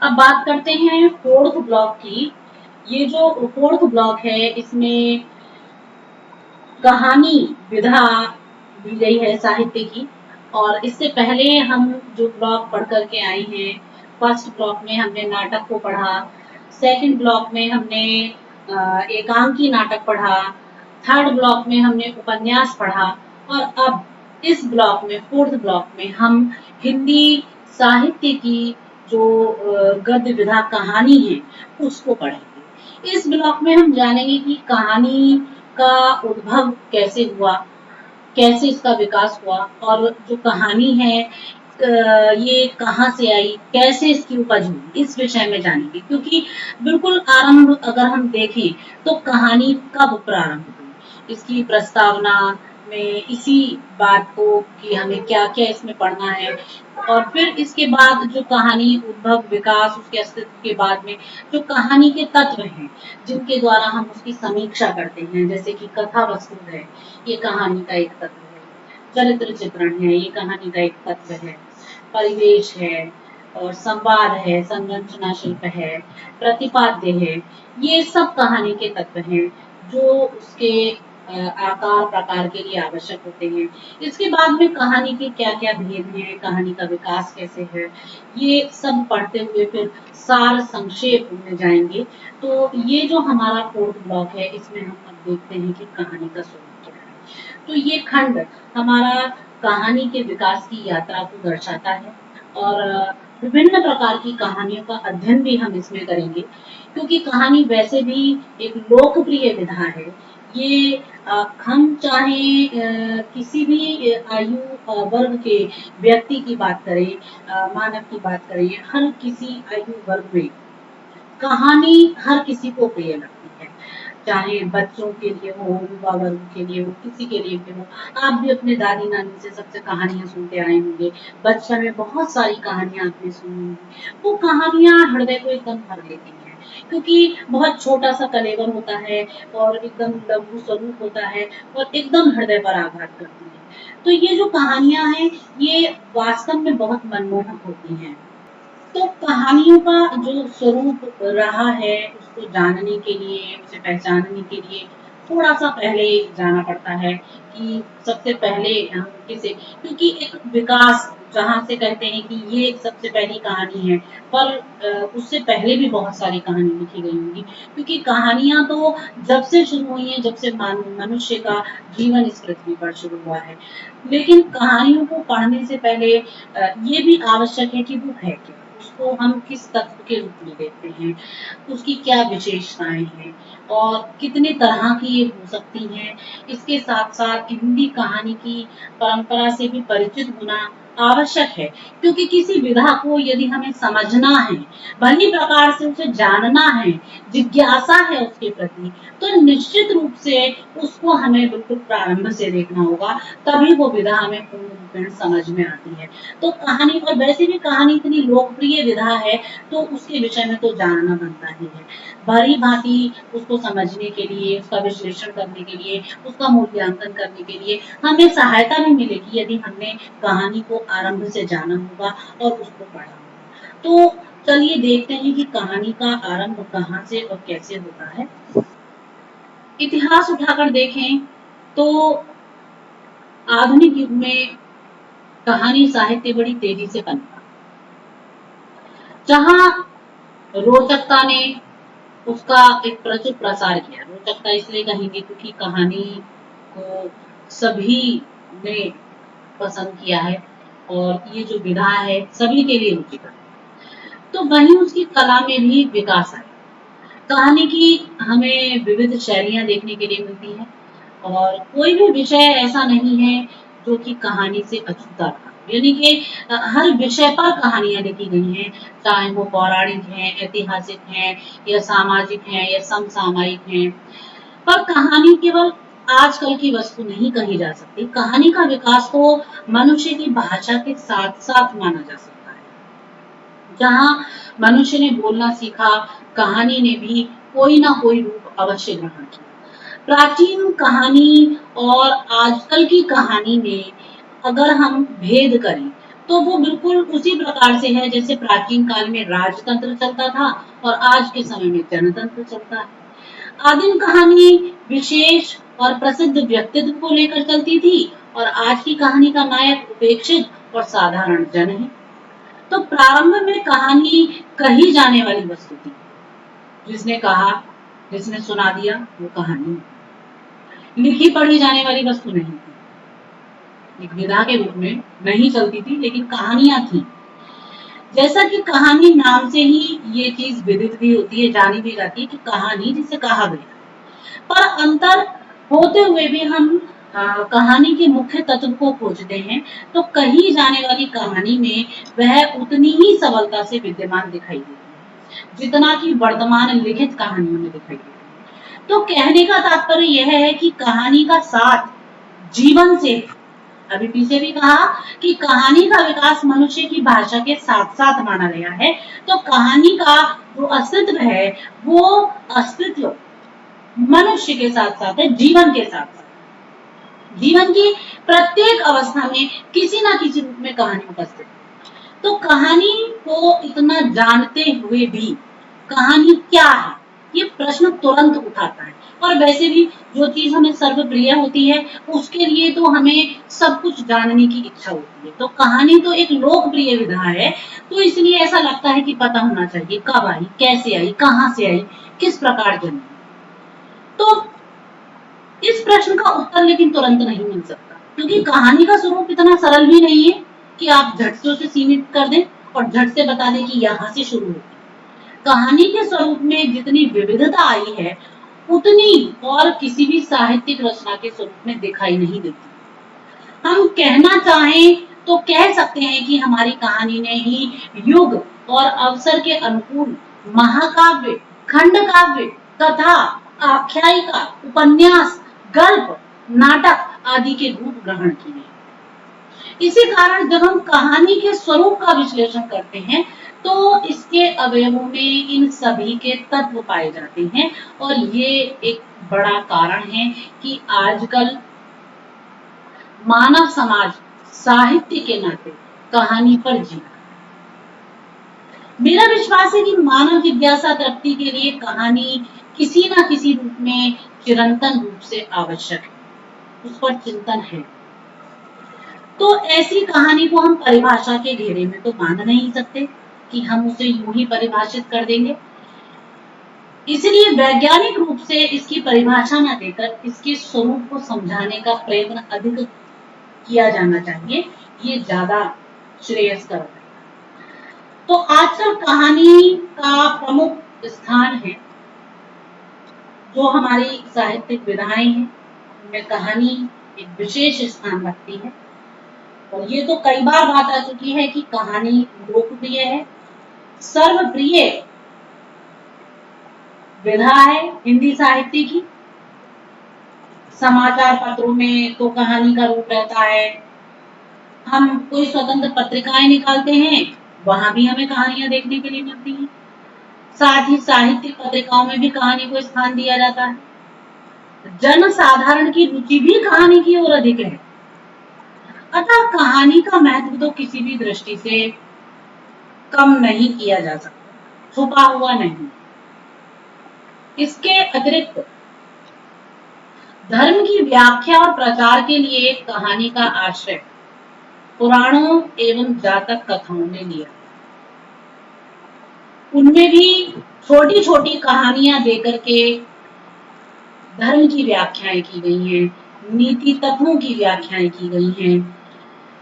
अब बात करते हैं फोर्थ ब्लॉक की। ये जो फोर्थ ब्लॉक है इसमें कहानी विधा दी गई है साहित्य की। और इससे पहले हम जो ब्लॉक पढ़ करके आई हैं, फर्स्ट ब्लॉक में हमने नाटक को पढ़ा, सेकंड ब्लॉक में हमने एकांकी नाटक पढ़ा, थर्ड ब्लॉक में हमने उपन्यास पढ़ा, और अब इस ब्लॉक में फोर्थ ब्लॉक में हम हिंदी साहित्य की जो गद्य विधा कहानी है उसको पढ़ेंगे। इस ब्लॉक में हम जानेंगे कि कहानी का उद्भव कैसे हुआ, कैसे इसका विकास हुआ, और जो कहानी है ये कहाँ से आई, कैसे इसकी उपज हुई, इस विषय में जानेंगे। क्योंकि बिल्कुल आरंभ अगर हम देखें तो कहानी कब प्रारंभ हुई, इसकी प्रस्तावना में इसी बात को कि हमें क्या क्या इसमें पढ़ना है, और फिर इसके बाद जो कहानी उद्भव विकास उसके अस्तित्व के बाद में जो कहानी के तत्व हैं जिनके द्वारा हम उसकी समीक्षा करते हैं, जैसे कि कथा वस्तु है, ये कहानी का एक तत्व है, चरित्र चित्रण है, ये कहानी का एक तत्व है, परिवेश है, और संवाद है, संरचना शिल्प है, प्रतिपाद्य है, ये सब कहानी के तत्व हैं जो उसके आकार प्रकार के लिए आवश्यक होते हैं। इसके बाद में कहानी के क्या क्या भेद हैं, कहानी का विकास कैसे है, ये सब पढ़ते हुए फिर सार संक्षेप में जाएंगे। तो ये जो हमारा फोर्थ ब्लॉक है इसमें हम अब देखते हैं कि कहानी का स्वरूप क्या है। तो ये खंड हमारा कहानी के विकास की यात्रा को दर्शाता है, और विभिन्न प्रकार की कहानियों का अध्ययन भी हम इसमें करेंगे। क्योंकि कहानी वैसे भी एक लोकप्रिय विधा है। ये हम चाहे किसी भी आयु वर्ग के व्यक्ति की बात करें, मानव की बात करें, हर किसी आयु वर्ग में कहानी हर किसी को प्रिय लगती है। चाहे बच्चों के लिए हो, युवा वर्ग के लिए हो, किसी के लिए भी हो। आप भी अपने दादी नानी से सबसे कहानियां सुनते आए होंगे, बचपन में बहुत सारी कहानियां आपने सुनी होंगी। वो कहानियां हृदय को एकदम भर लेती हैं, क्योंकि बहुत छोटा सा कलेवर होता है और एकदम लघु स्वरूप होता है और एकदम हृदय पर आघात करती है। तो ये जो कहानियां हैं ये वास्तव में बहुत मनमोहक होती हैं। तो कहानियों का जो स्वरूप रहा है उसको जानने के लिए, उसे पहचानने के लिए थोड़ा सा पहले जाना पड़ता है कि सबसे पहले हम किसे, क्योंकि एक विकास जहाँ से कहते हैं कि ये सबसे पहली कहानी है, पर उससे पहले भी बहुत सारी कहानी लिखी गई होंगी। क्योंकि कहानियां तो जब से शुरू हुई हैं, जब से मनुष्य का जीवन इस पृथ्वी पर शुरू हुआ है। लेकिन कहानियों को पढ़ने से पहले ये भी आवश्यक है कि वो है क्या, उसको हम किस तत्व के रूप में देखते हैं, उसकी क्या विशेषताएं हैं और कितने तरह की ये हो सकती हैं। इसके साथ साथ हिंदी कहानी की परंपरा से भी परिचित होना आवश्यक है। क्योंकि किसी विधा को यदि हमें समझना है, भली प्रकार से उसे जानना है, जिज्ञासा है उसके प्रति, तो निश्चित रूप से उसको हमें बिल्कुल प्रारंभ से देखना होगा, तभी वो विधा हमें पूर्ण रूपेण समझ में आती है। तो कहानी, और वैसे भी कहानी इतनी लोकप्रिय विधा है तो उसके विषय में तो जानना बनता ही है। भली भांति उसको समझने के लिए, उसका विश्लेषण करने के लिए, उसका मूल्यांकन करने के लिए हमें सहायता भी मिलेगी यदि हमने कहानी को आरंभ से जाना होगा और उसको पढ़ा होगा। तो चलिए देखते हैं कि कहानी का आरंभ कहाँ से और कैसे होता है। इतिहास उठाकर देखें तो आधुनिक युग में कहानी साहित्य बड़ी तेजी से पनपा, जहां रोचकता ने उसका एक प्रचुर प्रसार किया। रोचकता इसलिए कहेंगे क्योंकि कहानी को सभी ने पसंद किया है और ये जो विधा है सभी के लिए रुचिकर है। तो वहीं उसकी कला में भी विकास आया। कहानी की हमें विविध शैलियां देखने के लिए मिलती हैं, और कोई भी विषय ऐसा नहीं है जो कि कहानी से अछूता रहा। यानी कि हर विषय पर कहानियां लिखी गई हैं, चाहे वो पौराणिक हैं, ऐतिहासिक हैं, या सामाजिक हैं, या समसामयिक हैं। पर कहानी केवल आजकल की वस्तु नहीं कही जा सकती। कहानी का विकास तो मनुष्य की भाषा के साथ साथ माना जा सकता है। जहां मनुष्य ने बोलना सीखा, कहानी ने भी कोई ना कोई रूप अवश्य ग्रहण किया। प्राचीन कहानी और आजकल की कहानी में अगर हम भेद करें तो वो बिल्कुल उसी प्रकार से है जैसे प्राचीन काल में राजतंत्र चलता था और आज के समय में जनतंत्र चलता है। आदिम कहानी विशेष और प्रसिद्ध व्यक्तित्व को लेकर चलती थी और आज की कहानी का नायक उपेक्षित और साधारण जन है। तो प्रारंभ में कहानी कही जाने वाली वस्तु थी। जिसने कहा, जिसने सुना दिया वो कहानी, लिखी पढ़ी जाने वाली वस्तु नहीं थी। एक विधा के रूप में नहीं चलती थी, लेकिन कहानियां थी। जैसा कि कहानी नाम से ही ये चीज विदित भी होती है, जानी भी जाती है कि कहानी जिसे कहा गया। पर अंतर होते हुए भी हम कहानी के मुख्य तत्व को खोजते हैं तो कही जाने वाली कहानी में वह उतनी ही सबलता से विद्यमान दिखाई देती है जितना कि वर्तमान लिखित कहानियों में दिखाई देती है। तो कहने का तात्पर्य यह है कि कहानी का साथ जीवन से, अभी पीछे भी कहा कि कहानी का विकास मनुष्य की भाषा के साथ साथ माना गया है। तो कहानी का जो अस्तित्व है वो अस्तित्व मनुष्य के साथ साथ है, जीवन के साथ साथ। जीवन की प्रत्येक अवस्था में किसी ना किसी रूप में कहानी उपस्थित है। तो कहानी को इतना जानते हुए भी कहानी क्या है ये प्रश्न तुरंत उठाता है। और वैसे भी जो चीज हमें सर्वप्रिय होती है उसके लिए तो हमें सब कुछ जानने की इच्छा होती है। तो कहानी तो एक लोकप्रिय विधा है, तो इसलिए ऐसा लगता है कि पता होना चाहिए कब आई, कैसे आई, कहां से आई, किस प्रकार जन्मी। तो इस प्रश्न का उत्तर लेकिन तुरंत नहीं मिल सकता, क्योंकि कहानी का स्वरूप इतना सरल भी नहीं है कि आप झट से उसे सीमित कर दें और झट से बता दें कि यहां से शुरू होती है। कहानी के स्वरूप में जितनी विविधता आई है उतनी और किसी भी साहित्यिक रचना के स्वरूप में दिखाई नहीं देती। हम कहना चाहें तो कह सकते हैं कि हमारी कहानी ने ही युग और अवसर के अनुकूल महाकाव्य, खंड काव्य, कथा, आख्यायिका, उपन्यास, गल्प, नाटक आदि के रूप ग्रहण किए। इसी कारण जब हम कहानी के स्वरूप का विश्लेषण करते हैं तो इसके अवयवों में इन सभी के तत्व पाए जाते हैं और ये एक बड़ा कारण है कि आजकल मानव समाज साहित्य के नाते कहानी पर जी। मेरा विश्वास है कि मानव जिज्ञासा तृप्ति के लिए कहानी किसी ना किसी रूप में चिरंतन रूप से आवश्यक है, उस पर चिंतन है। तो ऐसी कहानी को हम परिभाषा के घेरे में तो बांध नहीं सकते कि हम उसे यूं ही परिभाषित कर देंगे। इसलिए वैज्ञानिक रूप से इसकी परिभाषा न देकर इसके स्वरूप को समझाने का प्रयत्न अधिक किया जाना चाहिए, ये ज्यादा श्रेयस्कर है। तो आजकल कहानी का प्रमुख स्थान है जो हमारी साहित्यिक विधाएं हैं उनमें कहानी एक विशेष स्थान रखती है। और ये तो कई बार बात आ चुकी है कि कहानी लोकप्रिय है, सर्वप्रिय विधा है हिंदी साहित्य की। समाचार पत्रों में तो कहानी का रूप रहता है, हम कोई स्वतंत्र पत्रिकाएं निकालते हैं वहां भी हमें कहानियां देखने के लिए मिलती हैं। साथ ही साहित्यिक पत्रिकाओं में भी कहानी को स्थान दिया जाता है। जन साधारण की रुचि भी कहानी की ओर अधिक है। अतः कहानी का महत्व तो किसी भी दृष्टि से कम नहीं किया जा सकता, छुपा हुआ नहीं। इसके अतिरिक्त धर्म की व्याख्या और प्रचार के लिए कहानी का आश्रय पुराणों एवं जातक कथाओं ने लिया। उनमें भी छोटी छोटी कहानियां देकर के धर्म की व्याख्याएं की गई हैं, नीति तत्वों की व्याख्याएं की गई हैं,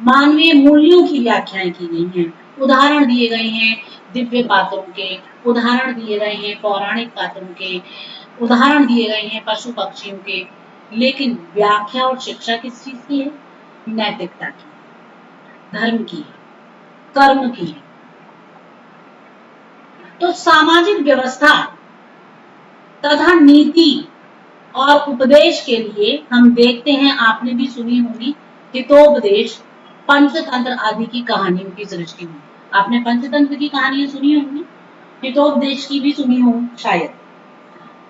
मानवीय मूल्यों की व्याख्याएं की गई हैं, उदाहरण दिए गए हैं दिव्य पात्रों के, उदाहरण दिए गए हैं पौराणिक पात्रों के, उदाहरण दिए गए हैं पशु पक्षियों के। लेकिन व्याख्या और शिक्षा किस चीज की है? नैतिकता की, धर्म की, कर्म की। तो सामाजिक व्यवस्था तथा नीति और उपदेश के लिए हम देखते हैं, आपने भी सुनी होगी हितोपदेश, पंचतंत्र आदि की कहानियों की सृष्टि हुई। आपने पंचतंत्र की कहानियां सुनी होंगी, हितोपदेश की भी सुनी हो शायद।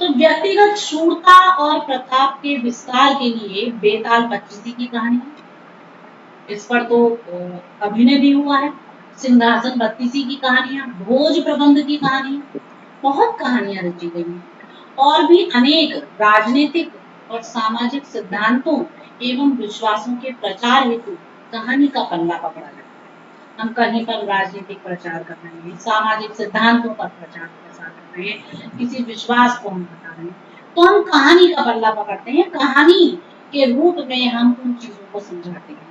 तो व्यक्तिगत शूरता और प्रताप के विस्तार के लिए बेताल 25 की कहानी, इस पर तो अभिनय भी हुआ है। सिंहासन बत्तीसी की कहानियां, भोज प्रबंध की कहानी, बहुत कहानियां रची गई हैं। और भी अनेक राजनीतिक और सामाजिक सिद्धांतों एवं विश्वासों के प्रचार हेतु कहानी का पल्ला पकड़ा जाता है। हम कहीं पर राजनीतिक प्रचार कर रहे हैं, सामाजिक सिद्धांतों पर प्रचार प्रसार कर रहे हैं, किसी विश्वास को हम बता रहे हैं, तो हम कहानी का पल्ला पकड़ते हैं। कहानी के रूप में हम उन चीजों को समझाते हैं।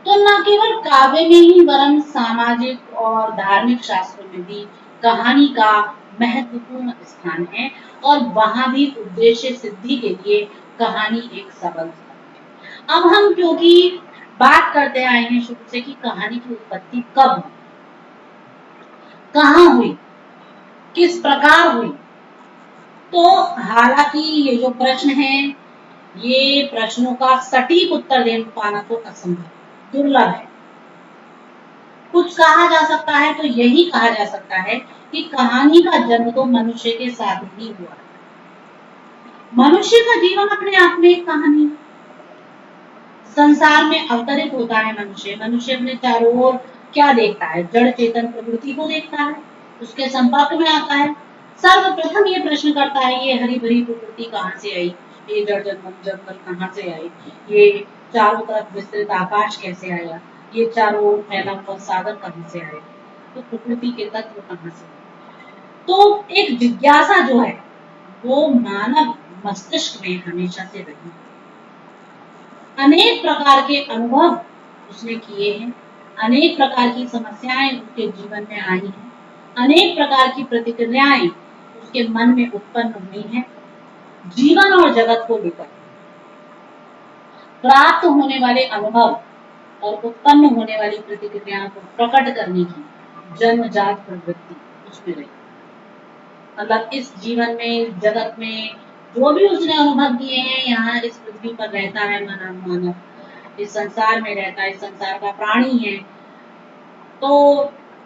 तो न केवल काव्य में ही वरन सामाजिक और धार्मिक शास्त्रों में भी कहानी का महत्वपूर्ण स्थान है, और वहां भी उद्देश्य सिद्धि के लिए कहानी एक सबल है। अब हम क्योंकि बात करते आए हैं शुरू से कि कहानी की उत्पत्ति कब हुई, कहाँ हुई, किस प्रकार हुई, तो हालांकि ये जो प्रश्न है, ये प्रश्नों का सटीक उत्तर दे पाना तो असंभव, दुर्लभ है। कुछ कहा जा सकता है तो यही कहा जा सकता है कि कहानी का जन्म तो मनुष्य के साथ ही हुआ। मनुष्य का जीवन अपने आप में एक कहानी है। संसार में अवतरित होता है मनुष्य, मनुष्य अपने चारों ओर क्या देखता है, जड़ चेतन प्रकृति को देखता है, उसके संपर्क में आता है। सर्वप्रथम ये प्रश्न करता है, ये हरी भरी प्रकृति कहाँ से आई, ये जड़ जंगल कहाँ से आई, ये चारों तरफ विस्तृत आकाश कैसे आया, ये चारों ओर फैला हुआ सागर कहाँ से आया, तो प्रकृति के तत्व कहाँ से आए। तो एक जिज्ञासा जो है वो मानव मस्तिष्क में हमेशा से रही। अनेक प्रकार के अनुभव उसने किए हैं, अनेक प्रकार की समस्याएं उसके जीवन में आई हैं, अनेक प्रकार की प्रतिक्रियाएं उसके मन में उत्पन्न हुई हैं। जीवन और जगत को लेकर प्राप्त होने वाले अनुभव और उत्पन्न होने वाली प्रतिक्रियाओं को प्रकट करने की जन्मजात प्रवृत्ति उसमें रही। मतलब इस जीवन में, जगत में जो भी उसने अनुभव किए हैं, यहाँ इस पृथ्वी पर रहता है मानव, इस संसार में रहता है, इस संसार का प्राणी है, तो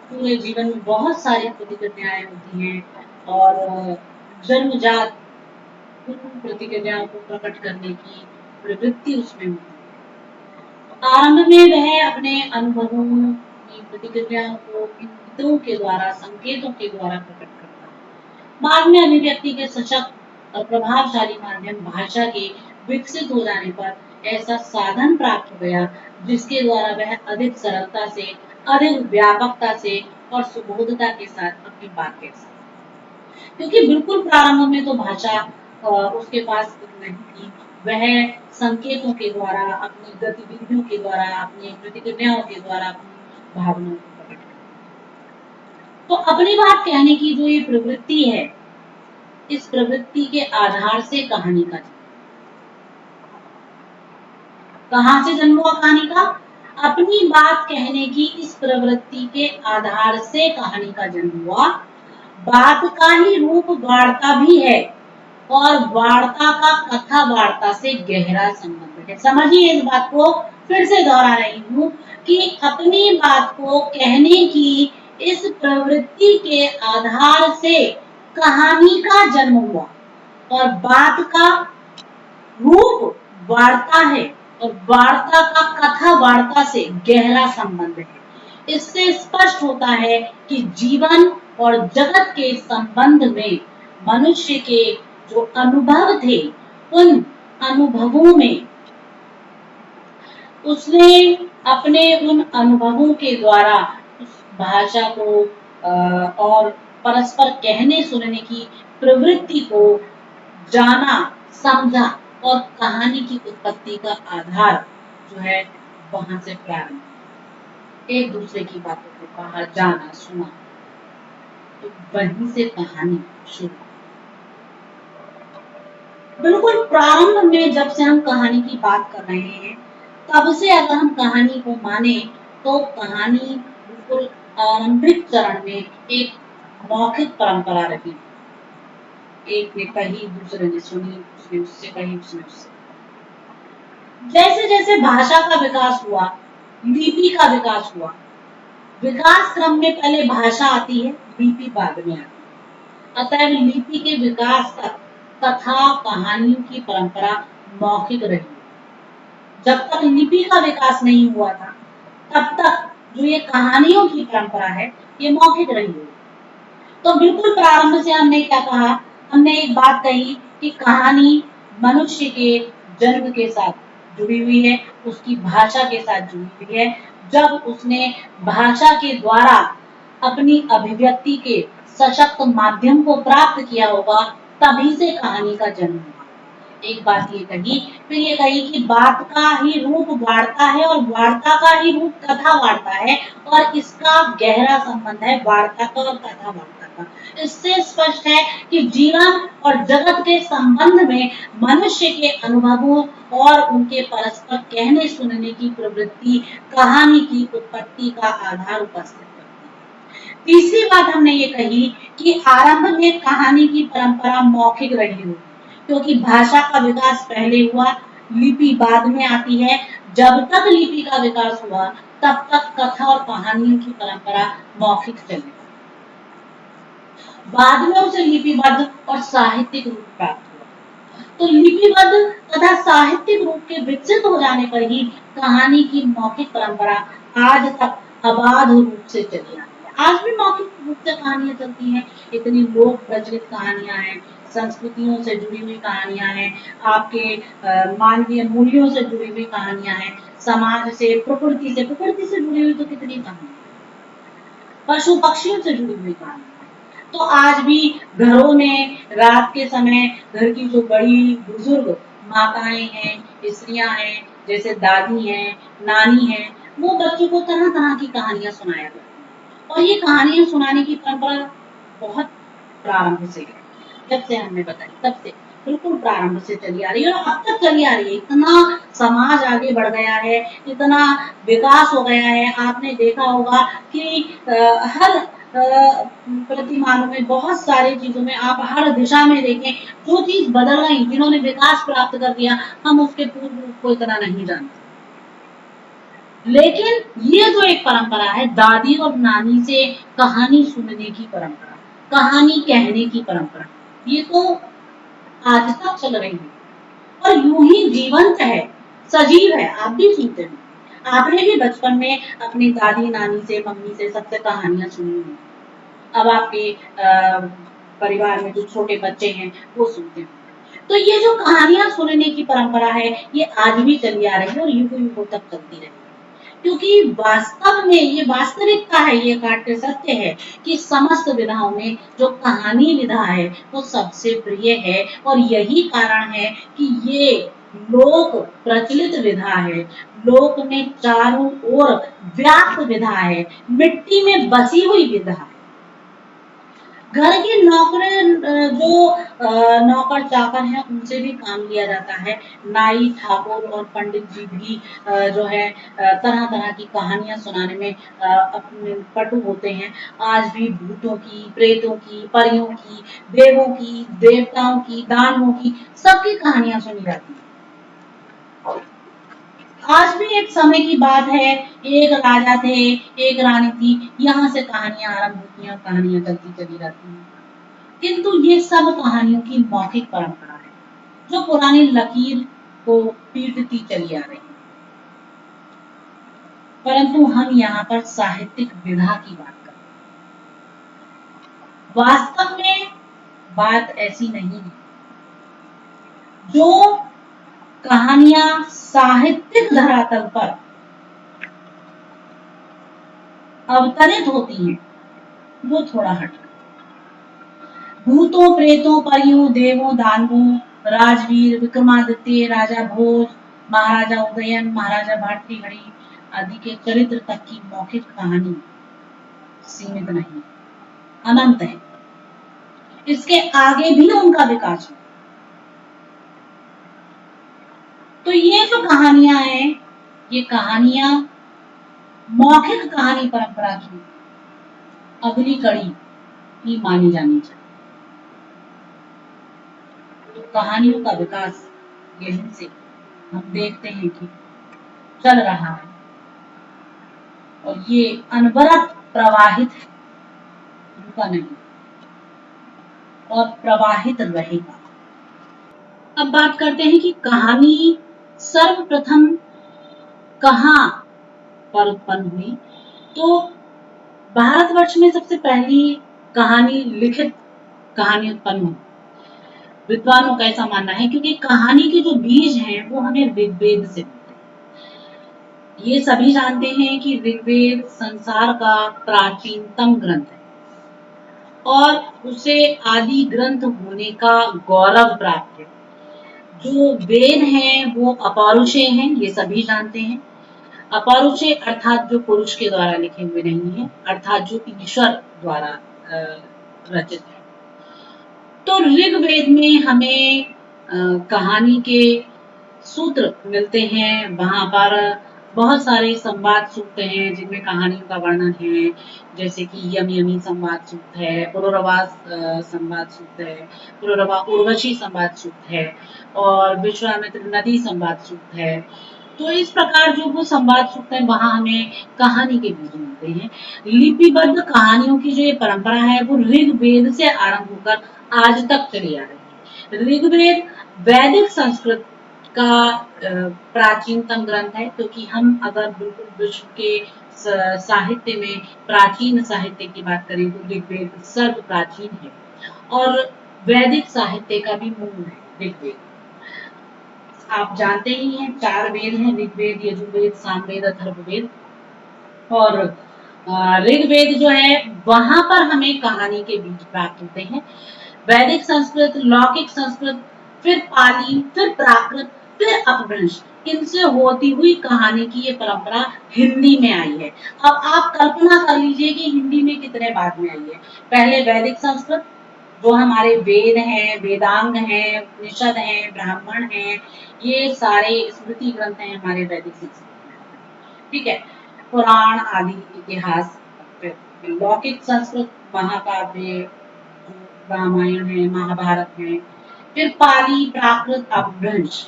पूरे जीवन में बहुत सारी प्रतिक्रियाएं होती हैं, और जन्मजात उन प्रतिक्रियाओं को प्रकट करने की प्रवृत्ति उसमें होती है। आरंभ में वह अपने अनुभवों की प्रतिक्रियाओं को इंगितों के द्वारा, संकेतों के द्वारा प्रकट करता है। बाद में अभिव्यक्ति के सशक्त और प्रभावशाली माध्यम भाषा के विकसित हो जाने पर ऐसा साधन प्राप्त हो गया जिसके द्वारा वह अधिक सरलता से, अधिक व्यापकता से और सुबोधता के साथ अपनी बात कह सकता। क्योंकि बिल्कुल प्रारंभ में तो भाषा उसके पास नहीं थी, वह संकेतों के द्वारा, अपनी गतिविधियों के द्वारा, अपनी प्रतिक्रियाओं के द्वारा अपनी भावनाओं को प्रकट करता। तो अपनी बात कहने की जो ये प्रवृत्ति है, इस प्रवृत्ति के आधार से कहानी का जन्म। कहां से जन्म हुआ कहानी का? अपनी बात कहने की इस प्रवृत्ति के आधार से कहानी का जन्म हुआ। बात का ही रूप वार्ता भी है, और वार्ता का कथा वार्ता से गहरा संबंध है। समझिए इस बात को, फिर से दोहरा रही हूँ कि अपनी बात को कहने की इस प्रवृत्ति के आधार से कहानी का जन्म हुआ, और बात का रूप वार्ता है, और वार्ता का कथा वार्ता से गहरा संबंध है। इससे स्पष्ट होता है कि जीवन और जगत के संबंध में मनुष्य के जो अनुभव थे, उन अनुभवों में उसने अपने उन अनुभवों के द्वारा उस भाषा को और परस्पर कहने सुनने की प्रवृत्ति को जाना, समझा, और कहानी की उत्पत्ति का आधार जो है वहां से प्रारंभ। एक दूसरे की बातों को कहा, जाना, सुना, तो वहीं से कहानी शुरू। बिल्कुल प्रारंभ में जब से हम कहानी की बात कर रहे हैं, तब से अगर हम कहानी को माने तो कहानी बिल्कुल आरंभिक चरण में एक मौखिक परंपरा रही। एक ने कही, दूसरे ने सुनी, उसने उससे कही, उसने उससे। जैसे जैसे भाषा का विकास हुआ, लिपि का विकास हुआ। विकास क्रम में पहले भाषा आती है, लिपि बाद में आती है। अतः लिपि के विकास तक कथा कहानियों की परंपरा मौखिक रही। जब तक लिपि का विकास नहीं हुआ था, तब तक जो ये कहानियों की परंपरा है ये मौखिक रही है। तो बिल्कुल प्रारंभ से हमने क्या कहा, हमने एक बात कही कि कहानी मनुष्य के जन्म के साथ जुड़ी हुई है, उसकी भाषा के साथ जुड़ी हुई है। जब उसने भाषा के द्वारा अपनी अभिव्यक्ति के सशक्त माध्यम को प्राप्त किया होगा, तभी से कहानी का जन्म हुआ। एक बात ये कही, फिर ये कही कि बात का ही रूप वार्ता है और वार्ता का ही रूप कथा वार्ता है, और इसका गहरा संबंध है वार्ता का और कथा वार्ता का। इससे स्पष्ट है कि जीवन और जगत के संबंध में मनुष्य के अनुभवों और उनके परस्पर कहने सुनने की प्रवृत्ति कहानी की उत्पत्ति का आधार उपस्थित करती है। तीसरी बात हमने ये कही कि आरंभ में कहानी की परंपरा मौखिक रही होगी, क्योंकि भाषा का विकास पहले हुआ, लिपि बाद में आती है। जब तक लिपि का विकास हुआ तब तक कथा और कहानियों की परंपरा मौखिक चली, बाद में उसे लिपिबद्ध और साहित्यिक रूप प्राप्त हुआ। तो लिपिबद्ध तथा साहित्यिक रूप के विकसित हो जाने पर ही कहानी की मौखिक परंपरा आज तक अबाध रूप से चली आ रही है। आज भी मौखिक रूप से कहानियां चलती हैं, इतनी लोक प्रचलित कहानियां हैं, संस्कृतियों से जुड़ी हुई कहानियां हैं, आपके मानवीय मूल्यों से जुड़ी हुई कहानियां हैं, समाज से प्रकृति से जुड़ी हुई तो कितनी कहानियां, पशु पक्षियों से जुड़ी हुई कहानियां। तो आज भी घरों में रात के समय घर की जो बड़ी बुजुर्ग माताएं हैं, स्त्रियां हैं, जैसे दादी हैं, नानी हैं, वो बच्चों को तरह तरह की कहानियां सुनाया करती हैं। और ये कहानियां सुनाने की परंपरा बहुत प्रारंभ से है, जब से हमने बताई तब से बिल्कुल प्रारंभ से चली आ रही है और अब तक चली आ रही है। इतना समाज आगे बढ़ गया है, इतना विकास हो गया है। आपने देखा होगा कि हर प्रतिमानों में, बहुत सारी चीजों में, आप हर दिशा में देखें, जो चीज बदल गई, जिन्होंने विकास प्राप्त कर दिया, हम उसके पूर्व रूप को इतना नहीं जानते। लेकिन ये जो एक परंपरा है, दादी और नानी से कहानी सुनने की परंपरा, कहानी कहने की परंपरा, ये तो आज तक चल रही है और यूं ही जीवंत है, सजीव है। आप भी सुनते हो, आपने भी बचपन में अपनी दादी नानी से, मम्मी से, सबसे कहानियां सुनी होंगी। अब आपके परिवार में जो छोटे बच्चे हैं वो सुनते हैं। तो ये जो कहानियां सुनने की परंपरा है, ये आज भी चली आ रही है और युगों युगों तक चलती रहेगी, क्योंकि वास्तव में ये वास्तविकता है, ये काट्य सत्य है कि समस्त विधाओं में जो कहानी विधा है वो सबसे प्रिय है। और यही कारण है कि ये लोक प्रचलित विधा है, लोक में चारों ओर व्याप्त विधा है, मिट्टी में बसी हुई विधा है। घर के नौकर चाकर हैं, उनसे भी काम लिया जाता है। नाई ठाकुर और पंडित जी भी जो है तरह तरह की कहानियां सुनाने में अपने पटु होते हैं। आज भी भूतों की, प्रेतों की, परियों की, देवों की, देवताओं की, दानवों की, सबकी कहानियां सुनी जाती हैं। आज भी एक समय की बात है, एक राजा थे, एक रानी थी, यहाँ से कहानियां आरंभ होती हैं और कहानियां चलती चली जाती हैं। किंतु ये सब कहानियों की मौखिक परंपरा है, जो पुरानी लकीर को पीटती चली आ रही है। परंतु हम यहाँ पर साहित्यिक विधा की बात कर रहे हैं। वास्तव में बात ऐसी नहीं है। जो कहानियां साहित्यिक धरातल पर अवतरित होती हैं, वो थोड़ा हट, भूतों, प्रेतों, परियों, देवों, दानवों, राजवीर, विक्रमादित्य, राजा भोज, महाराजा उदयन, महाराजा भातृहरि आदि के चरित्र तक की मौखिक कहानी सीमित नहीं, अनंत है। इसके आगे भी उनका विकास हो। तो ये जो कहानियां हैं, ये कहानियां मौखिक कहानी परंपरा की अगली कड़ी ही मानी जानी चाहिए। तो कहानियों का विकास यहीं से हम देखते हैं कि चल रहा है और ये अनवरत प्रवाहित है, रुका नहीं और प्रवाहित रहेगा। अब बात करते हैं कि कहानी सर्वप्रथम कहाँ पर उत्पन्न हुई। तो भारतवर्ष में सबसे पहली कहानी, लिखित कहानी उत्पन्न हुई। विद्वानों का ऐसा मानना है, क्योंकि कहानी के जो बीज हैं वो हमें ऋग्वेद से मिलते हैं। ये सभी जानते हैं कि ऋग्वेद संसार का प्राचीनतम ग्रंथ है और उसे आदि ग्रंथ होने का गौरव प्राप्त है। जो वेद हैं वो अपौरुषेय हैं, ये सभी जानते हैं। अपौरुषेय अर्थात जो पुरुष के द्वारा लिखे हुए नहीं है, अर्थात जो ईश्वर द्वारा रचित है। तो ऋग्वेद में हमें कहानी के सूत्र मिलते हैं। वहां पर बहुत सारे संवाद सूक्त हैं जिनमें कहानियों का वर्णन है, जैसे कि यम यमी संवाद सूक्त है, पुरुरवा संवाद सूक्त है, पुरुरवा उर्वशी संवाद सूक्त है और विश्वामित्र नदी संवाद सूक्त है। तो इस प्रकार जो वो संवाद सूक्त है वहां हमें कहानी के बीज मिलते हैं। लिपिबद्ध कहानियों की जो ये परंपरा है वो ऋग्वेद से आरंभ होकर आज तक चली आ रही है। ऋग्वेद वैदिक संस्कृत का प्राचीनतम ग्रंथ है, क्योंकि हम अगर बिल्कुल विश्व के साहित्य में प्राचीन साहित्य की बात करें तो ऋग्वेद सर्व प्राचीन है और वैदिक साहित्य का भी मूल है ऋग्वेद। आप जानते ही हैं 4 वेद हैं, ऋग्वेद, यजुर्वेद, सामवेद, अथर्ववेद। और ऋग्वेद जो है वहां पर हमें कहानी के बीज प्राप्त होते हैं। वैदिक संस्कृत, लौकिक संस्कृत, फिर पाली, फिर प्राकृत, फिर अपभ्रंश, इनसे होती हुई कहानी की ये परंपरा हिंदी में आई है। अब आप कल्पना कर लीजिए कि हिंदी में कितने बाद में आई है। पहले वैदिक संस्कृत, जो हमारे वेद हैं, वेदांग हैं, उपनिषद हैं, ब्राह्मण हैं, ये सारे स्मृति ग्रंथ हैं हमारे वैदिक संस्कृत में। ठीक है, पुराण आदि इतिहास। लौकिक संस्कृत, महाकाव्य, रामायण है, महाभारत है। फिर पाली, प्राकृत, अपभ्रंश,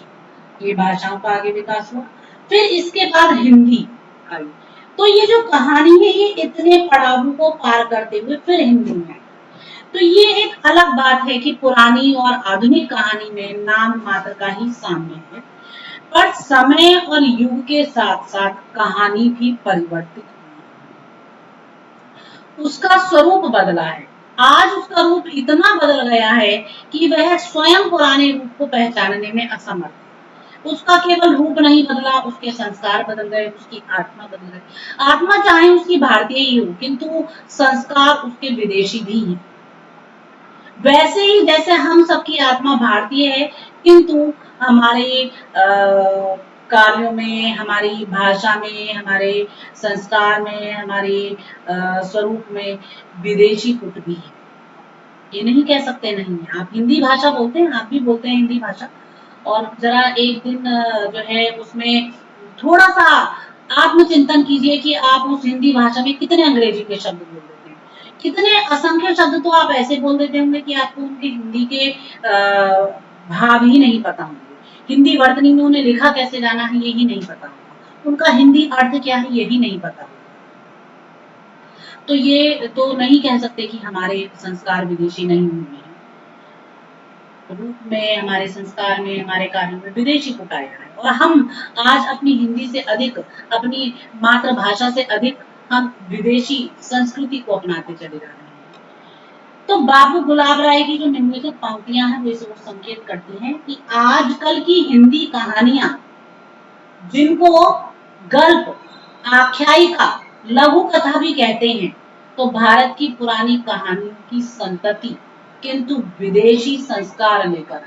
ये भाषाओं का आगे विकास हुआ। फिर इसके बाद हिंदी आई। तो ये जो कहानी है ये इतने पड़ावों को पार करते हुए फिर हिंदी में आई। तो ये एक अलग बात है कि पुरानी और आधुनिक कहानी में नाम मात्र का ही साम्य है, पर समय और युग के साथ साथ कहानी भी परिवर्तित हुई, उसका स्वरूप बदला है। आज उसका रूप इतना बदल गया है कि वह स्वयं पुराने रूप को पहचानने में असमर्थ है। उसका केवल रूप नहीं बदला, उसके संस्कार बदल गए, उसकी आत्मा बदल गई। आत्मा चाहे उसकी भारतीय ही हो, किंतु संस्कार उसके विदेशी भी हैं। वैसे ही जैसे हम सबकी आत्मा भारतीय है, किंतु हमारे कार्यों में, हमारी भाषा में, हमारे संस्कार में, हमारे स्वरूप में विदेशी पुट भी है। ये नहीं कह सकते नहीं है। आप हिंदी भाषा बोलते हैं, आप भी बोलते हैं हिंदी भाषा, और जरा एक दिन जो है उसमें थोड़ा सा आत्मचिंतन कीजिए कि आप उस हिंदी भाषा में कितने अंग्रेजी के शब्द बोल देते हैं, कितने असंख्य शब्द तो आप ऐसे बोल देते होंगे कि आपको उनके हिंदी के भाव ही नहीं पता होंगे। हिंदी वर्तनी में उन्हें लिखा कैसे जाना है यही नहीं पता होगा, उनका हिंदी अर्थ क्या है यही नहीं पता होगा। तो ये तो नहीं कह सकते कि हमारे संस्कार विदेशी नहीं हुए हैं। रूप में, हमारे संस्कार में, हमारे कार्यों में विदेशी पुट आया है, और हम आज अपनी हिंदी से अधिक, अपनी मातृभाषा से अधिक हम विदेशी संस्कृति को अपनाते चले जा रहे हैं। तो बाबू गुलाब राय की जो निम्नलिखित पंक्तियां हैं वो इसे संकेत करती हैं कि आजकल की हिंदी कहानियां, जिनको गल्प, आख्यायिका, लघु कथा भी कहते हैं, तो भारत की पुरानी कहानियों की संतति, किंतु विदेशी संस्कार लेकर आई।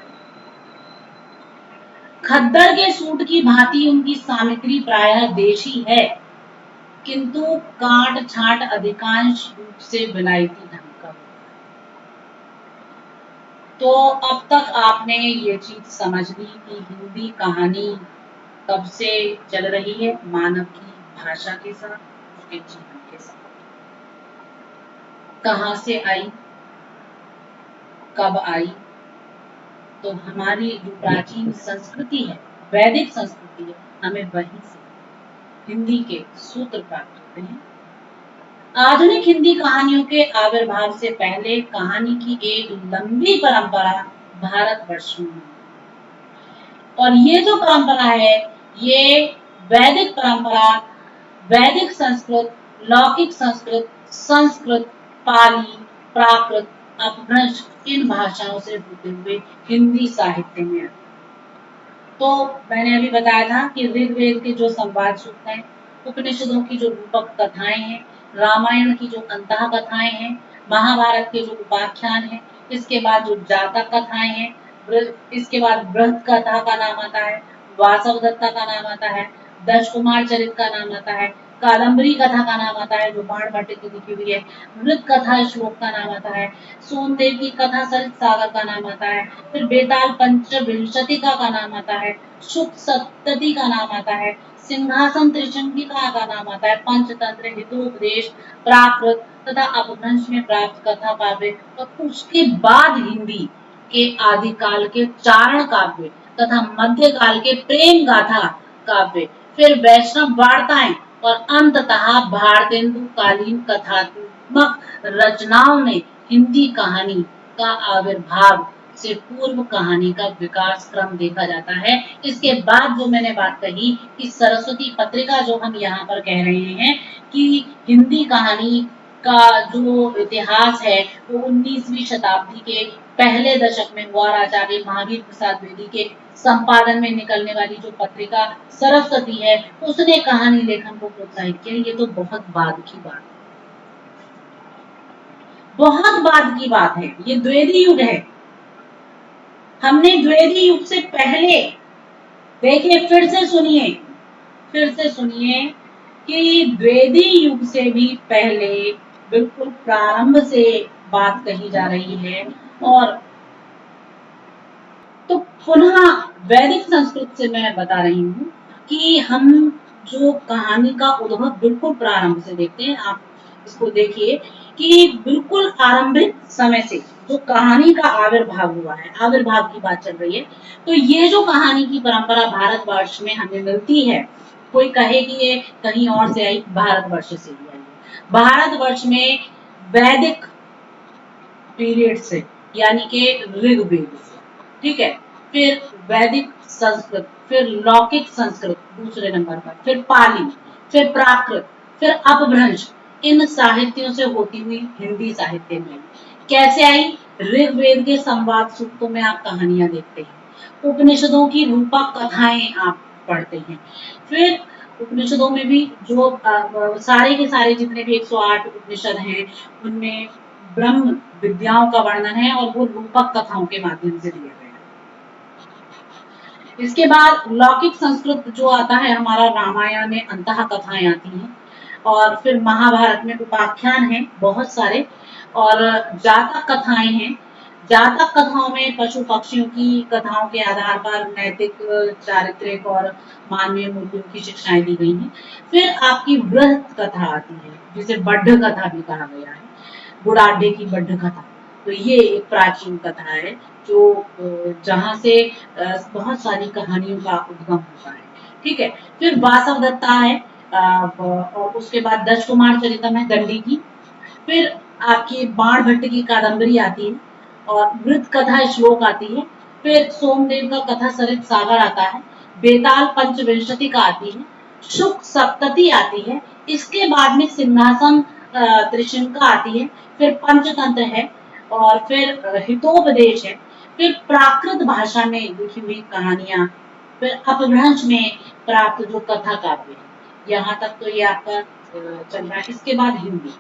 खद्दर के सूट की भांति उनकी सामग्री प्रायः देशी है, किंतु काट छाट अधिकांश रूप से विलायती ढंग का। तो अब तक आपने ये चीज समझ ली कि हिंदी कहानी कब से चल रही है, मानव की भाषा के साथ, उसके जीवन के साथ। कहां से आई, कब आई? तो हमारी जो प्राचीन संस्कृति है, वैदिक संस्कृति है, हमें वहीं से हिंदी के सूत्र प्राप्त होते हैं। आधुनिक हिंदी कहानियों के आविर्भाव से पहले कहानी की एक लंबी परंपरा भारतवर्ष में, और ये जो परंपरा है ये वैदिक परंपरा वैदिक संस्कृत, लौकिक संस्कृत, संस्कृत, पाली, प्राकृत, अपभ्रंश इन भाषाओं से होते हुए हिंदी साहित्य में आए। तो मैंने अभी बताया था कि ऋग्वेद के जो संवाद सूक्त हैं, उपनिषदों की जो रूपक कथाएं हैं, रामायण की जो अंतः कथाएं हैं, महाभारत के जो उपाख्यान हैं, इसके बाद जो जातक कथाएं हैं, इसके बाद बृहद कथा का नाम आता है, वासव दत्ता का नाम आता है, दश कुमार चरित का नाम आता है, कादम्बरी कथा का नाम आता है जो बाण भट्ट की लिखी हुई है, मृत कथा श्लोक का नाम आता है, सोमदेव की कथा सरित सागर का नाम आता है, फिर बेताल पंचविंशतिका का नाम आता है, शुक सप्तति का नाम आता है, सिंहासन त्रिशंकिका का नाम आता है, पंचतंत्र, हितोपदेश, प्राकृत तथा अपभ्रंश में प्राप्त कथा काव्य, और उसके बाद हिंदी के आदिकाल के चारण काव्य तथा मध्यकाल के प्रेम गाथा काव्य, फिर वैष्णव वार्ताएं और अंततः भारतेंदु कालीन कथात्मक रचनाओं ने हिंदी कहानी का आविर्भाव से पूर्व कहानी का विकास क्रम देखा जाता है। इसके बाद जो मैंने बात कही कि सरस्वती पत्रिका जो हम यहाँ पर कह रहे हैं कि हिंदी कहानी का जो इतिहास है वो 19वीं शताब्दी के पहले दशक में हुआ और आचार्य महावीर प्रसाद द्विवेदी के संपादन में निकलने वाली जो पत्रिका सरस्वती है उसने कहानी लेखन को प्रोत्साहित किया। ये तो बहुत बाद की बात, बहुत बाद की बात है, ये द्विवेदी युग है। हमने द्विवेदी युग से पहले, देखिए फिर से सुनिए कि द्विवेदी युग से भी पहले बिल्कुल प्रारंभ से बात कही जा रही है। और तो पुनः वैदिक संस्कृत से मैं बता रही हूँ कि हम जो कहानी का उद्भव बिल्कुल प्रारंभ से देखते हैं। आप इसको देखिए कि बिल्कुल आरंभिक समय से जो कहानी का आविर्भाव हुआ है, आविर्भाव की बात चल रही है, तो ये जो कहानी की परंपरा भारतवर्ष में हमें मिलती है, कोई कहे कि ये कहीं और से आई, भारतवर्ष से ही आई है। भारतवर्ष में वैदिक पीरियड से यानी कि ऋग्वेद से, ठीक है, फिर वैदिक संस्कृत, फिर लौकिक संस्कृत दूसरे नंबर पर, फिर पाली, फिर प्राकृत, फिर अपभ्रंश, इन साहित्यों से होती हुई हिंदी साहित्य में कैसे आई? ऋग्वेद के संवाद सूक्तों में आप कहानियां देखते हैं, उपनिषदों की रूपक कथाएं आप पढ़ते हैं, फिर उपनिषदों में भी जो सारे के सारे जितने भी 108 उपनिषद हैं उनमें ब्रह्म विद्याओं का वर्णन है और वो रूपक कथाओं के माध्यम से दिए गए हैं। इसके बाद लौकिक संस्कृत जो आता है हमारा, रामायण में अंतः कथाएं आती हैं और फिर महाभारत में उपाख्यान हैं बहुत सारे, और जातक कथाएं हैं। जातक कथाओं में पशु पक्षियों की कथाओं के आधार पर नैतिक, चारित्रिक और मानवीय मूल्यों की शिक्षाएं दी गई हैं। फिर आपकी बृहद कथा आती है जिसे बड्ढ कथा भी कहा गया है, बुढ़ाढे की बड्ढ कथा। तो ये एक प्राचीन कथा है जो जहाँ से बहुत सारी कहानियों का उद्गम होता है, ठीक है। फिर वासव दत्ता है, और उसके बाद दश कुमार चरितम है दंडी की, फिर आपकी बाण भट्ट की कादम्बरी आती है और मृत कथा श्लोक आती है, फिर सोमदेव का कथा सरित सागर आता है, बेताल पंचविंशति का आती है, शुक सप्तति आती है, इसके बाद में सिंहासन त्रिशंका आती है, फिर पंचतंत्र है, और फिर हितोपदेश है, फिर प्राकृत भाषा में लिखी हुई कहानियां, फिर अपभ्रंश में प्राप्त जो कथा काव्य है। यहाँ तक तो ये आपका चल रहा है। इसके बाद हिंदी,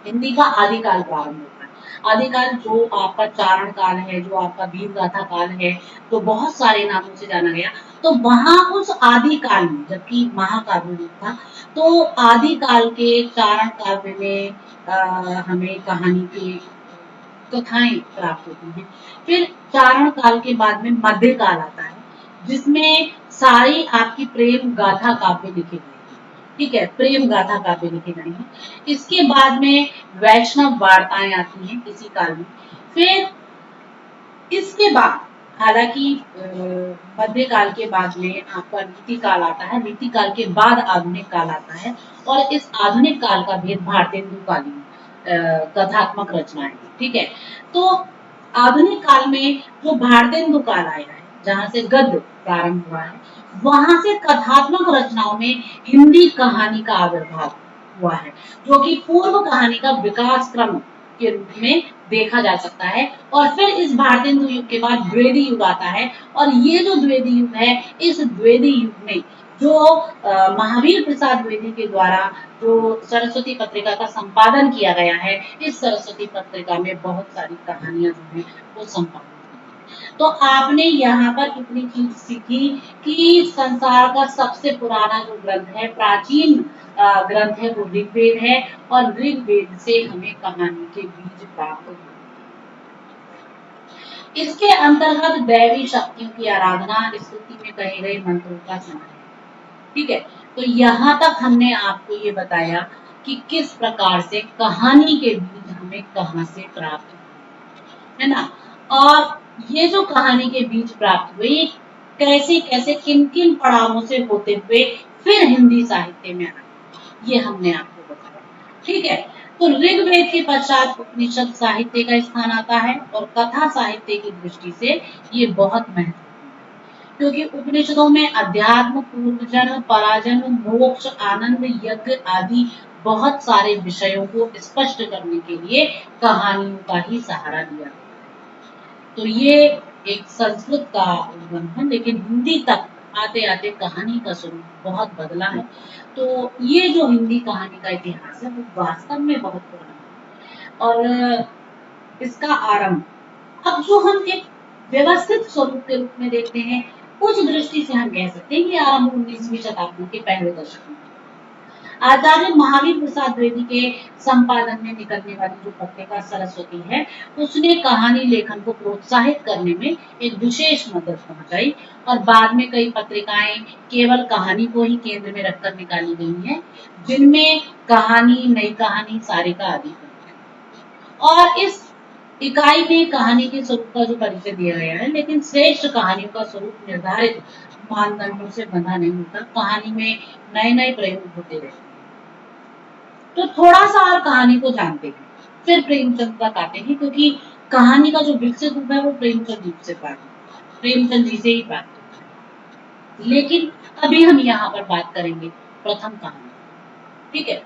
हिंदी का आदिकाल प्रारंभ होता है। आदिकाल जो आपका चारण काल है, जो आपका वीर गाथा काल है, तो बहुत सारे नामों से जाना गया। तो वहां उस आदिकाल में, जबकि महाकाव्य युग था, तो आदिकाल के चारण काव्य में हमें कहानी की कथाएं प्राप्त होती हैं। फिर चारण काल के बाद में मध्यकाल आता है जिसमें सारी आपकी प्रेम गाथा काव्य लिखे गए, ठीक है, प्रेम गाथा काव्य लिखे गए हैं। इसके बाद में वैष्णव वार्ताएं आती हैं इसी काल में। फिर इसके बाद हालांकि मध्यकाल के बाद में आपका नीति काल आता है, नीति काल के बाद आधुनिक काल आता है, और इस आधुनिक काल का भेद भारतेंदुकालीन कथात्मक रचनाएं, ठीक है। तो आधुनिक काल में जो भारतेंदु काल आया है, जहां से गद्य प्रारंभ हुआ है, वहां से कथात्मक रचनाओं में हिंदी कहानी का आविर्भाव हुआ है, जो कि पूर्व कहानी का विकास क्रम के रूप में देखा जा सकता है। और फिर इस भारतेंदु युग के बाद द्विवेदी युग आता है, और ये जो द्विवेदी युग है, इस द्विवेदी युग में जो महावीर प्रसाद द्विवेदी के द्वारा जो सरस्वती पत्रिका का संपादन किया गया है, इस सरस्वती पत्रिका में बहुत सारी कहानियां जो है वो संपादित। तो आपने यहाँ पर इतनी चीज सीखी कि संसार का सबसे पुराना जो ग्रंथ है, प्राचीन ग्रंथ है, वो ऋग्वेद है, और ऋग्वेद से हमें कहानी के बीज प्राप्त हुए। इसके अंतर्गत दैवी शक्तियों की आराधना, स्तुति में कहे गए मंत्रों का समावेश। ठीक है, तो यहाँ तक हमने आपको ये बताया कि किस प्रकार से कहानी के बीज हमें कहाँ से प्राप्त हुए, है ना। और ये जो कहानी के बीज प्राप्त हुए, कैसे कैसे किन किन पड़ावों से होते हुए फिर हिंदी साहित्य में आए, ये हमने आपको बताया। ठीक है, तो ऋग्वेद के पश्चात उपनिषद साहित्य का स्थान आता है, और कथा साहित्य की दृष्टि से ये बहुत महत्वपूर्ण है, क्योंकि उपनिषदों में अध्यात्म, पूर्वजन्म, पराजन्म, मोक्ष, आनंद, यज्ञ आदि बहुत सारे विषयों को स्पष्ट करने के लिए कहानियों का ही सहारा लिया। तो ये एक संस्कृत का उद्गम है, लेकिन हिंदी तक आते आते कहानी का स्वरूप बहुत बदला है। तो ये जो हिंदी कहानी का इतिहास है, वो वास्तव में बहुत पुराना है। और इसका आरंभ, अब जो हम एक व्यवस्थित स्वरूप के रूप में देखते हैं, कुछ दृष्टि से हम कह सकते हैं कि आरंभ 19वीं शताब्दी के पहले दशक में। आचार्य महावीर प्रसाद द्विवेदी के संपादन में निकलने वाली जो पत्रिका सरस्वती है, उसने कहानी लेखन को प्रोत्साहित करने में एक विशेष मदद पहुंचाई, और बाद में कई पत्रिकाएं केवल कहानी को ही केंद्र में रखकर निकाली गई हैं, जिनमें कहानी, नई कहानी, सारिका आदि। और इस इकाई में कहानी के स्वरूप का जो परिचय दिया गया है, लेकिन श्रेष्ठ कहानियों का स्वरूप निर्धारित मानदंडों से बंधा नहीं होता। कहानी में नए नए प्रयोग होते रहते हैं। तो थोड़ा सा और कहानी को जानते हैं, फिर प्रेमचंद तक आते हैं, क्योंकि कहानी का जो विकसित रूप है वो प्रेमचंद रूप से प्राप्त, प्रेमचंद जी से ही प्राप्त होता है। लेकिन अभी हम यहाँ पर बात करेंगे प्रथम कहानी। ठीक है,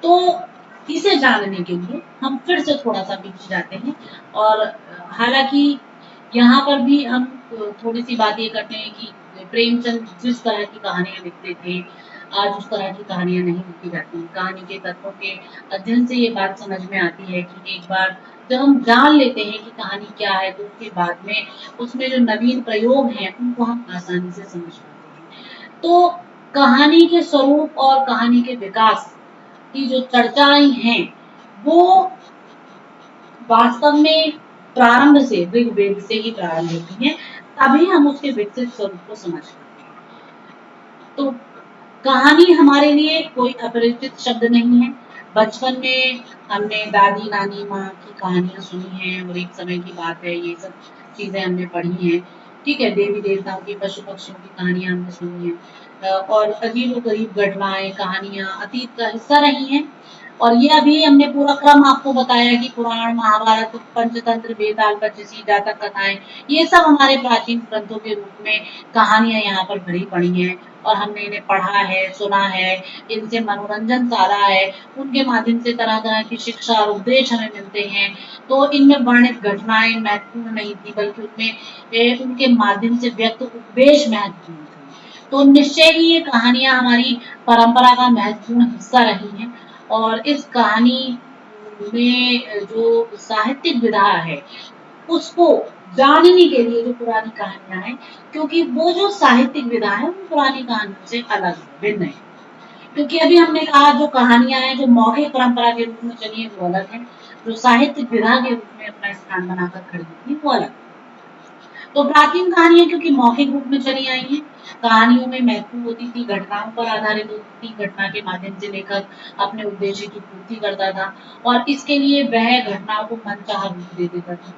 तो इसे जानने के लिए हम फिर से थोड़ा सा पीछे जाते हैं, और हालांकि यहाँ पर भी हम थोड़ी सी बात ये करते हैं कि प्रेमचंद जिस तरह की कहानियां लिखते थे, आज उस तरह की कहानियां नहीं लिखी जाती। कहानी के तत्वों के अध्ययन से ये बात समझ में आती है कि एक बार जब हम जान लेते हैं कि कहानी क्या है, तो उसके बाद में उसमें जो नवीन प्रयोग हैं उनको हम आसानी से समझ पाते हैं। तो कहानी के स्वरूप और कहानी के विकास की जो चर्चाएं हैं, वो वास्तव में प्रारंभ से ऋग्वेद से ही प्रारंभ होती हैं, तभी हम उसके विकसित स्वरूप को समझ पाते हैं। तो कहानी हमारे लिए कोई अपरिचित शब्द नहीं है। बचपन में हमने दादी, नानी, माँ की कहानियां सुनी हैं, और एक समय की बात है, ये सब चीजें हमने पढ़ी हैं। ठीक है, देवी देवताओं की, पशु पक्षियों की कहानियां हमने सुनी हैं, और अजीब गरीब घटनाएं, कहानियां अतीत का हिस्सा रही हैं। और ये अभी हमने पूरा क्रम आपको बताया कि पुराण, महाभारत, पंचतंत्र, बेताल, पंचशील, जातक कथाएं, ये सब हमारे प्राचीन ग्रंथों के रूप में कहानियां यहाँ पर भरी पड़ी हैं, और हमने इन्हें पढ़ा है, सुना है, इनसे मनोरंजन साधा है, उनके माध्यम से तरह तरह की शिक्षा और उपदेश हमें मिलते हैं। तो इनमें वर्णित घटनाएं महत्वपूर्ण नहीं थी, बल्कि उनमें उनके माध्यम से व्यक्त उपदेश महत्वपूर्ण थे। तो निश्चय ही ये कहानियां हमारी परंपरा का महत्वपूर्ण हिस्सा रही हैं। और इस कहानी में जो साहित्यिक विधा है, उसको जानने के लिए जो पुरानी कहानियां हैं, क्योंकि वो जो साहित्यिक विधा है वो पुरानी कहानियों से अलग है, भिन्न है। क्योंकि अभी हमने कहा जो कहानियां हैं जो मौखिक परंपरा के रूप में चली है वो अलग है, जो साहित्यिक विधा के रूप में अपना स्थान बनाकर खड़ी थी वो अलग। तो प्राचीन कहानियां क्योंकि मौखिक रूप में चली आई हैं, कहानियों में महत्व होती थी, घटनाओं पर आधारित होती थी, घटना के माध्यम से लेखक अपने उद्देश्य की पूर्ति करता था, और इसके लिए वह घटनाओं को मनचाहा रूप दे देता था।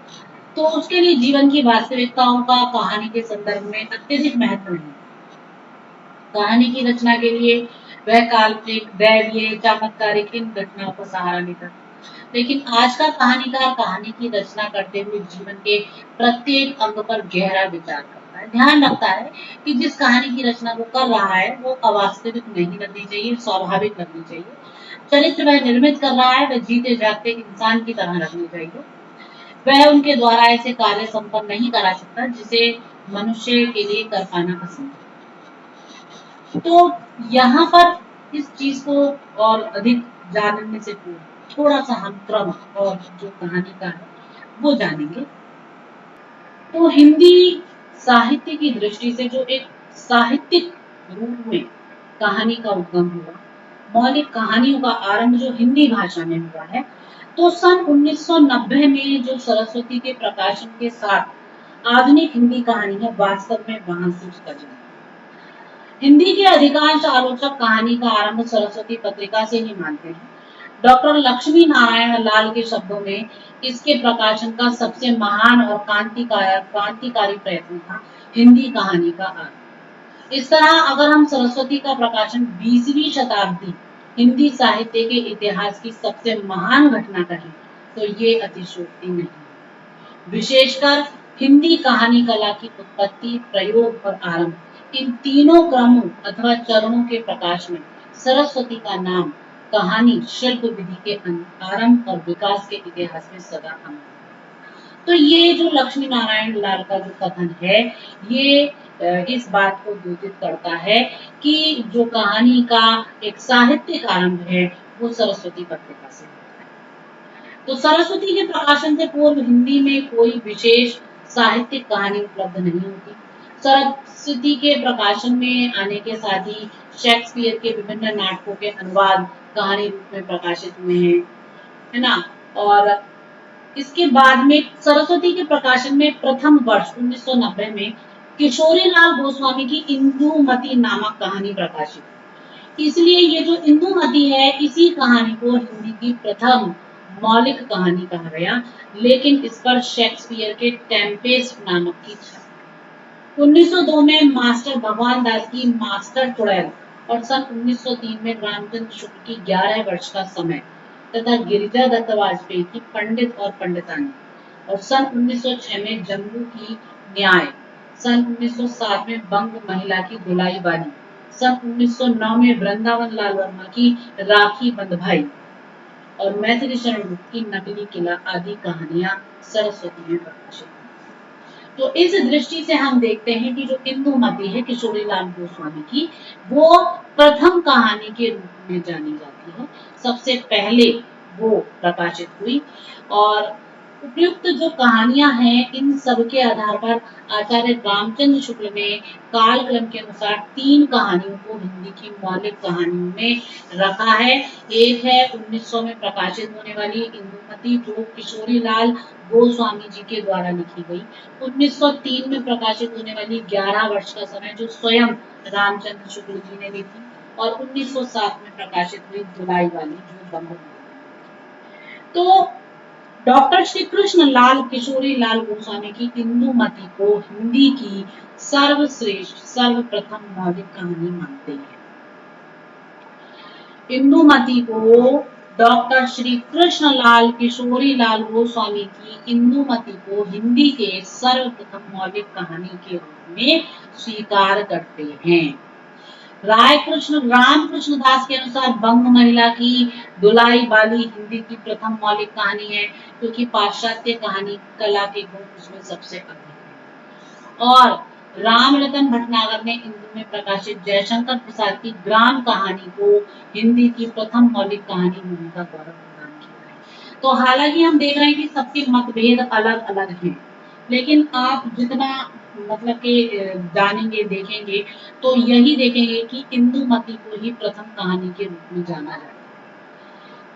तो उसके लिए जीवन की वास्तविकताओं का कहानी के संदर्भ में अत्यधिक महत्व नहीं। कहानी की रचना के लिए वह काल्पनिक, दैवीय, चमत्कारिक इन घटनाओं का सहारा लेता। लेकिन आज का कहानीकार कहानी की रचना करते हुए जीवन के प्रत्येक अंग पर गहरा विचार करता है। रखता है, ध्यान रखता है कि जिस कहानी की रचना वो कर रहा है वो अवास्तविक नहीं लगनी चाहिए, स्वाभाविक लगनी चाहिए। चरित्र वह निर्मित कर रहा है वह जीते जागते इंसान की तरह लगनी चाहिए। वह उनके द्वारा ऐसे कार्य संपन्न नहीं करा सकता जिसे मनुष्य के लिए कर पाना असंभव। तो यहाँ पर इस चीज को और अधिक जानने से पूर्व थोड़ा सा हम क्रम और जो कहानी का है वो जानेंगे। तो हिंदी साहित्य की दृष्टि से जो एक साहित्यिक रूप में कहानी का उद्गम हुआ, मौलिक कहानियों का आरंभ जो हिंदी भाषा में हुआ है, तो सन 1990 में जो सरस्वती के प्रकाशन के साथ आधुनिक हिंदी कहानी है वास्तव में वहां से उसका जन्म। हिंदी के अधिकांश आलोचक कहानी का आरंभ सरस्वती पत्रिका से ही मानते हैं। डॉक्टर लक्ष्मी नारायण लाल के शब्दों में इसके प्रकाशन का सबसे महान और क्रांतिकारी प्रयत्न था हिंदी कहानी का आरंभ। इस तरह अगर हम सरस्वती का प्रकाशन 20वीं शताब्दी हिंदी साहित्य के इतिहास की सबसे महान घटना कहें तो ये अतिशयोक्ति नहीं है। विशेषकर हिंदी कहानी कला की उत्पत्ति, प्रयोग और आरंभ, इन तीनों क्रमों अथवा चरणों के प्रकाश में सरस्वती का नाम कहानी शिल्प विधि के आरंभ और विकास के इतिहास में सदा अमर। तो ये जो लक्ष्मी नारायण लाल का जो कथन है ये इस बात को द्योतित करता है कि जो कहानी का एक साहित्यिक आरंभ है वो सरस्वती पत्रिका से होता है। तो सरस्वती के प्रकाशन से पूर्व हिंदी में कोई विशेष साहित्यिक कहानी उपलब्ध नहीं होती। सरस्वती के प्रकाशन में आने के साथ ही शेक्सपियर के विभिन्न नाटकों के अनुवाद कहानी रूप में प्रकाशित हुए हैं, है ना। और इसके बाद में सरस्वती के प्रकाशन में प्रथम वर्ष 1990 में किशोरीलाल गोस्वामी की इंदुमती नामक कहानी प्रकाशित। इसलिए ये जो इंदुमती है इसी कहानी को हिंदी की प्रथम मौलिक कहानी कहा गया, लेकिन इस पर शेक्सपियर के टेम्पेस्ट नामक की छाप। 1902 में मास्टर भगवान दास की मास्टर चुड़ैल और सन 1903 में रामचंद्र शुक्ल की 11 वर्ष का समय तथा गिरिजा दत्त वाजपेयी की पंडित और पंडितानी और सन 1906 में जम्मू की न्याय, सन 1907 में बंग महिला की दुलाई बानी, सन 1909 में वृंदावन लाल वर्मा की राखी बंद भाई और मैथिली शरण गुप्त की नकली किला आदि कहानियां सरस्वती में प्रकाशित। तो इस दृष्टि से हम देखते हैं कि जो इंदुमती है किशोरीलाल गोस्वामी की वो प्रथम कहानी के रूप में जानी जाती है, सबसे पहले वो प्रकाशित हुई। और उपयुक्त जो कहानियां हैं इन सब के आधार पर आचार्य रामचंद्र शुक्ल ने कालक्रम के अनुसार 3 कहानियों को हिंदी की मौलिक कहानियों में रखा है। एक है 1900 में प्रकाशित होने वाली इंदुमती जो किशोरीलाल गोस्वामी जी के द्वारा लिखी गई, 1903 में प्रकाशित होने वाली 11 वर्ष का समय जो स्वयं रामचंद्र शुक्ल जी ने लिखी, और 1907 में प्रकाशित हुई दुलाई वाली जो बंग। तो डॉक्टर श्री कृष्ण लाल किशोरी लाल गोस्वामी की इंदुमती को हिंदी की सर्वश्रेष्ठ सर्वप्रथम मौलिक कहानी मानते हैं। इंदुमती को डॉक्टर श्री कृष्ण लाल किशोरी लाल गोस्वामी की इंदुमती को हिंदी के सर्वप्रथम मौलिक कहानी के रूप में स्वीकार करते हैं। रामकृष्ण दास के अनुसार बंग महिला की दुलाई बाली हिंदी की प्रथम मौलिक कहानी है, क्योंकि पाश्चात्य कहानी कला के गुण उसमें सबसे अधिक है। और रामरतन भटनागर ने हिंदी में प्रकाशित जयशंकर प्रसाद की ग्राम कहानी को हिंदी की प्रथम मौलिक कहानी होने का गौरव प्रदान किया है। तो हालांकि हम देख रहे हैं कि सबके मतभेद अलग अलग हैं, लेकिन आप जितना मतलब कि जानेंगे देखेंगे तो यही देखेंगे कि इंदुमती को ही प्रथम कहानी के रूप में जाना जाता है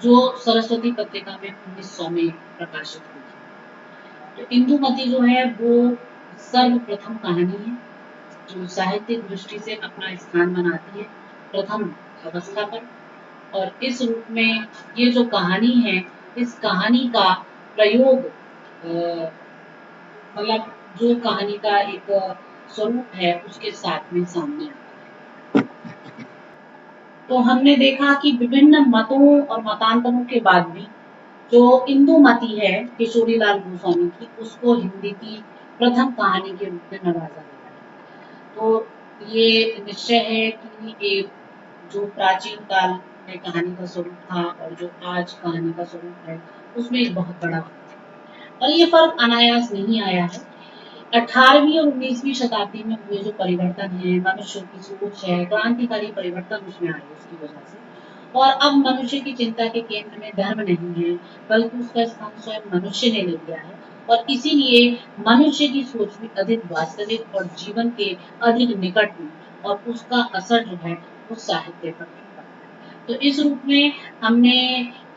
जो सरस्वती पत्रिका में 1900 में प्रकाशित हुई है। तो इंदुमती जो है वो सर्वप्रथम कहानी है जो साहित्यिक दृष्टि से अपना स्थान बनाती है प्रथम अवस्था पर। और इस रूप में ये जो कहानी है इस कहानी का प्रयोग मतलब जो कहानी का एक स्वरूप है उसके साथ में सामने आता है। तो हमने देखा कि विभिन्न मतों और मतांतरों के बाद भी जो इंदुमती है किशोरीलाल गोस्वामी की उसको हिंदी की प्रथम कहानी के रूप में नवाजा गया तो ये निश्चय है कि एक जो प्राचीन काल में कहानी का स्वरूप था और जो आज कहानी का स्वरूप है, उसमें एक बहुत बड़ा फर्क है। और ये फर्क अनायास नहीं आया है। 18वीं और 19वीं शताब्दी में हुए जो परिवर्तन है, मनुष्य की सोच है, क्रांतिकारी परिवर्तन उसमें आए उसकी वजह से। और अब मनुष्य की चिंता के केंद्र में धर्म नहीं है, बल्कि उसका स्थान स्वयं मनुष्य ने ले लिया है। और इसीलिए मनुष्य की सोच भी अधिक वास्तविक और जीवन के अधिक निकट में, और उसका असर जो है वो साहित्य पर भी पड़ता है। तो इस रूप में हमने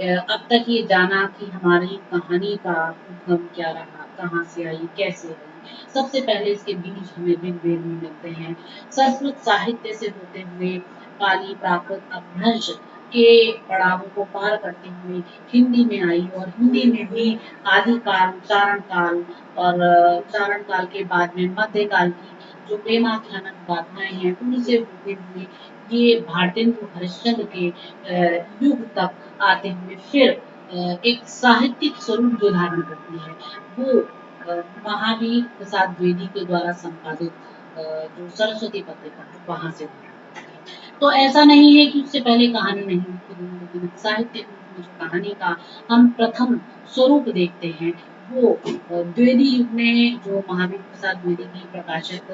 अब तक ये जाना कि हमारी कहानी का उद्गम क्या रहा, कहाँ से आई, कैसे आई। सबसे पहले इसके बीज हमें ऋग्वेद में मिलते हैं। संस्कृत साहित्य से होते हुए पाली, प्राकृत, अपभ्रंश के पड़ावों को पार करते हुए हिंदी में आई, और हिंदी में भी आदिकाल, चारण काल, और चारण काल के बाद में मध्यकाल की जो प्रेमाख्यानक गाथाएं हैं, उनसे होते हुए ये भारतेंदु हरिश्चंद्र के युग तक आते हुए फिर एक साहित्यिक स्वरूप जो धारण करती है, वो महावीर प्रसाद द्विवेदी के द्वारा संपादित जो सरस्वती पत्रिका है, वहां से धारण करती है। तो ऐसा नहीं है कि उससे पहले कहानी नहीं लिखी गई, लेकिन साहित्य के रूप में जो कहानी का हम प्रथम स्वरूप देखते हैं, वो द्विवेदी युग में जो महावीर प्रसाद द्विवेदी की प्रकाशित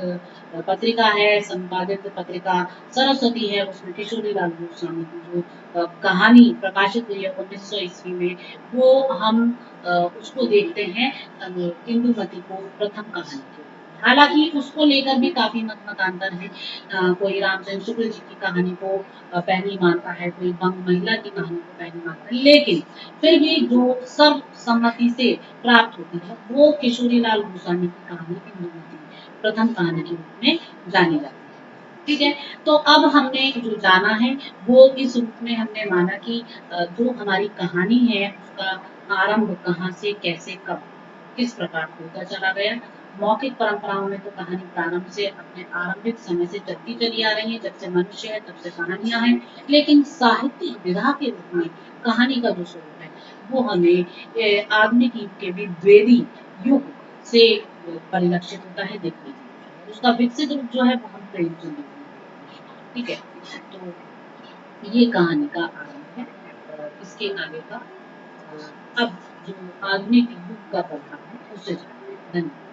पत्रिका है, संपादित पत्रिका सरस्वती है, उसमें किशोरीलाल गोस्वामी की जो कहानी प्रकाशित हुई है 1900 ईस्वी में, वो हम उसको देखते हैं इंदुमती को प्रथम कहानी के रूप में। हालांकि उसको लेकर भी काफी मत मतांतर है। कोई रामचंद्र शुक्ल जी की कहानी को पहली मानता है, कोई बंग महिला की कहानी को पहली मानता है, लेकिन फिर भी जो सर्वसम्मति से प्राप्त होती है, वो किशोरीलाल गोस्वामी की कहानी इंदुमती प्रथम कहानी के रूप में जानी जाती है। ठीक है। तो अब हमने जो जाना है वो इस रूप में हमने माना कि जो हमारी कहानी है उसका आरंभ कहाँ से, कैसे, कब, किस प्रकार होता चला गया। मौखिक परंपराओं में तो कहानी प्रारंभ से अपने आरंभिक समय से चलती चली आ रही है, जब से मनुष्य है तब से कहानियां हैं। लेकिन साहित्यिक विधा के रूप में कहानी का जो स्वरूप है वो हमें आधुनिक युग के भी द्विवेदी युग से परिलक्षित होता है, देखने को मिलता है। उसका विकसित रूप जो है वो हम प्रेमचंद युग में देखते हैं। ठीक है। तो ये कहानी का आरंभ है। इसके आगे का अब जो आधुनिक युग का प्रभाव है उससे जानेंगे। धन्यवाद।